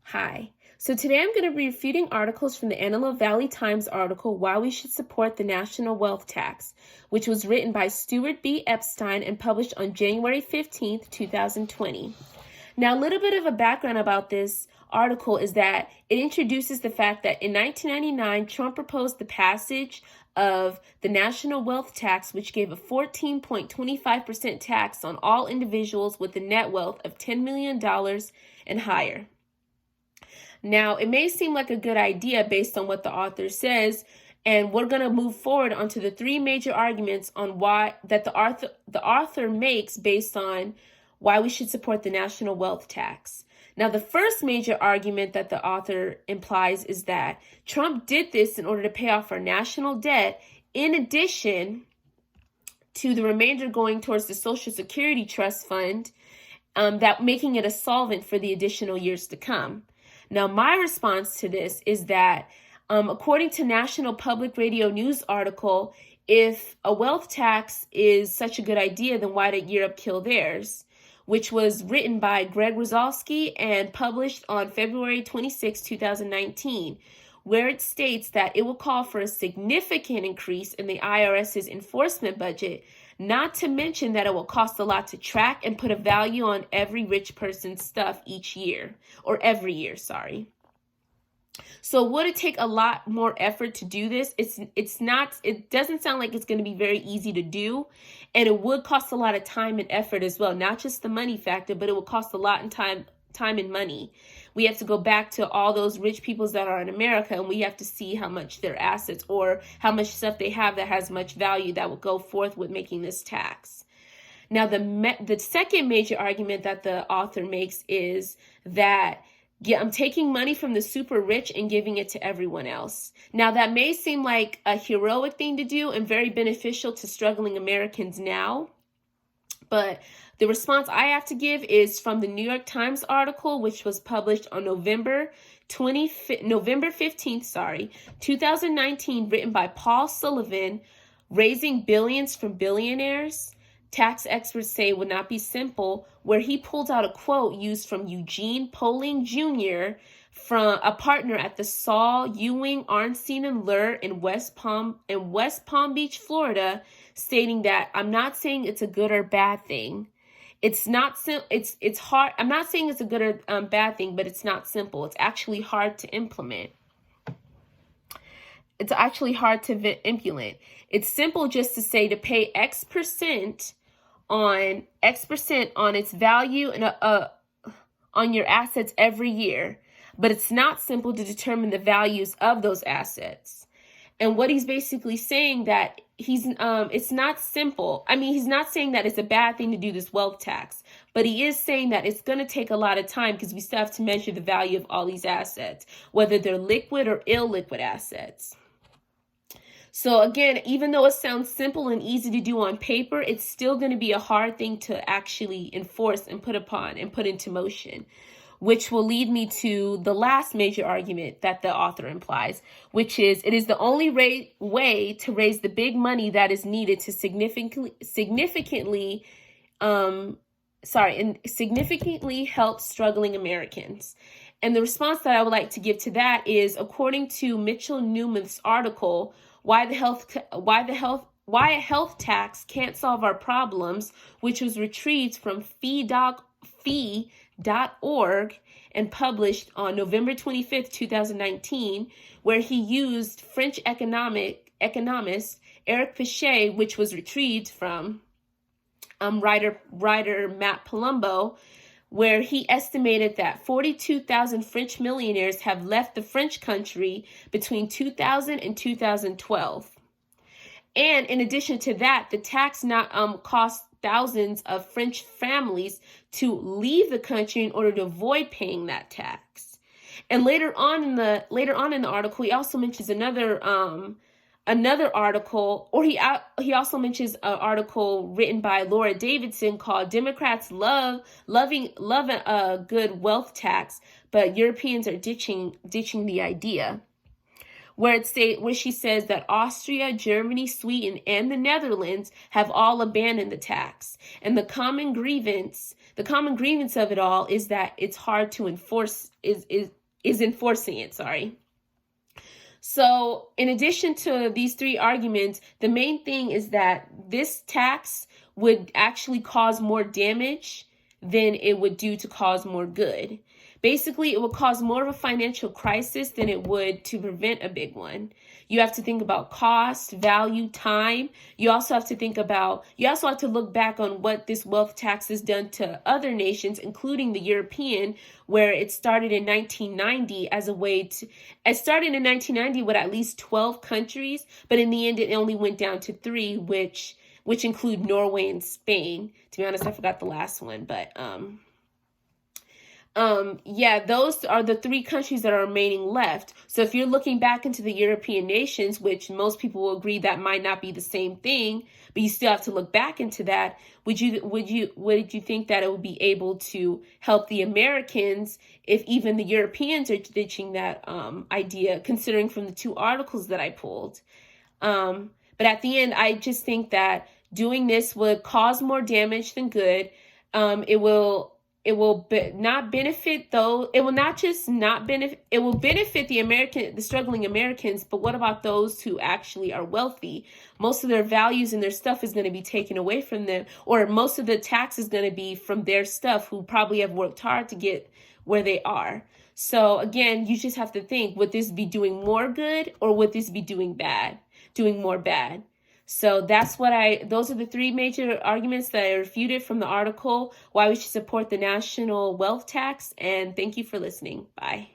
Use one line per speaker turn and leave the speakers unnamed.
Hi. So today I'm going to be refuting articles from the Antelope Valley Times article, Why We Should Support the National Wealth Tax, which was written by Stuart B. Epstein and published on January 15th, 2020. Now, a little bit of a background about this article is that it introduces the fact that in 1999, Trump proposed the passage of the national wealth tax, which gave a 14.25% tax on all individuals with a net wealth of $10 million and higher. Now, it may seem like a good idea based on what the author says, and we're going to move forward onto the three major arguments on why that the author makes based on why we should support the national wealth tax. Now, the first major argument that the author implies is that Trump did this in order to pay off our national debt, in addition to the remainder going towards the Social Security Trust Fund, that making it a solvent for the additional years to come. Now, my response to this is that, according to National Public Radio News article, if a wealth tax is such a good idea, then why did Europe kill theirs? Which was written by Greg Rosalsky and published on February 26, 2019, where it states that it will call for a significant increase in the IRS's enforcement budget, not to mention that it will cost a lot to track and put a value on every rich person's stuff each year, or every year, sorry. So would it take a lot more effort to do this? It doesn't sound like it's going to be very easy to do, and it would cost a lot of time and effort as well, not just the money factor, but it will cost a lot in time and money. We have to go back to all those rich peoples that are in America, and we have to see how much their assets or how much stuff they have that has much value that will go forth with making this tax. Now, the second major argument that the author makes is that, yeah, I'm taking money from the super rich and giving it to everyone else. Now, that may seem like a heroic thing to do and very beneficial to struggling Americans now, but the response I have to give is from the New York Times article, which was published on November 15th, 2019, written by Paul Sullivan, Raising Billions from Billionaires. Tax experts say it would not be simple, where he pulled out a quote used from Eugene Poling Jr., from a partner at the Saul, Ewing, Arnstein, and Lur in West Palm Beach, Florida, stating that I'm not saying it's a good or bad thing. It's hard. I'm not saying it's a good or bad thing, but it's not simple. It's actually hard to implement. It's simple just to say to pay X% on its value and on your assets every year. But it's not simple to determine the values of those assets. And what he's basically saying that it's not simple. I mean, he's not saying that it's a bad thing to do this wealth tax, but he is saying that it's going to take a lot of time because we still have to measure the value of all these assets, whether they're liquid or illiquid assets. So again, even though it sounds simple and easy to do on paper, it's still going to be a hard thing to actually enforce and put into motion, which will lead me to the last major argument that the author implies, which is it is the only way to raise the big money that is needed to significantly help struggling Americans. And the response that I would like to give to that is, according to Mitchell Newman's article, Why a Health Tax Can't Solve Our Problems, which was retrieved from fee.org and published on November 25th, 2019, where he used French economist Eric Pichet, which was retrieved from writer Matt Palumbo, where he estimated that 42,000 French millionaires have left the French country between 2000 and 2012. And in addition to that, the tax not cost thousands of French families to leave the country in order to avoid paying that tax. And later on in the article, he also mentions another article, or he also mentions an article written by Laura Davidson called "Democrats love a good wealth tax, but Europeans are ditching the idea," where she says that Austria, Germany, Sweden, and the Netherlands have all abandoned the tax. And the common grievance of it all is that it's hard to enforce, is enforcing it, sorry. So in addition to these three arguments, the main thing is that this tax would actually cause more damage than it would do to cause more good. Basically, it will cause more of a financial crisis than it would to prevent a big one. You have to think about cost, value, time. You also have to look back on what this wealth tax has done to other nations, including the European, where it started in 1990 it started in 1990 with at least 12 countries, but in the end, it only went down to 3, which include Norway and Spain. To be honest, I forgot the last one, but those are the 3 countries that are remaining left. So if you're looking back into the European nations, which most people will agree that might not be the same thing, but you still have to look back into that, would you think that it would be able to help the Americans if even the Europeans are ditching that idea, considering from the 2 articles that I pulled? But at the end, I just think that doing this would cause more damage than good. It will benefit the struggling Americans, but what about those who actually are wealthy? Most of their values and their stuff is going to be taken away from them, or most of the tax is going to be from their stuff, who probably have worked hard to get where they are. So again, you just have to think, would this be doing more good, or would this be doing more bad? So those are the 3 major arguments that I refuted from the article, why we should support the national wealth tax. And thank you for listening. Bye.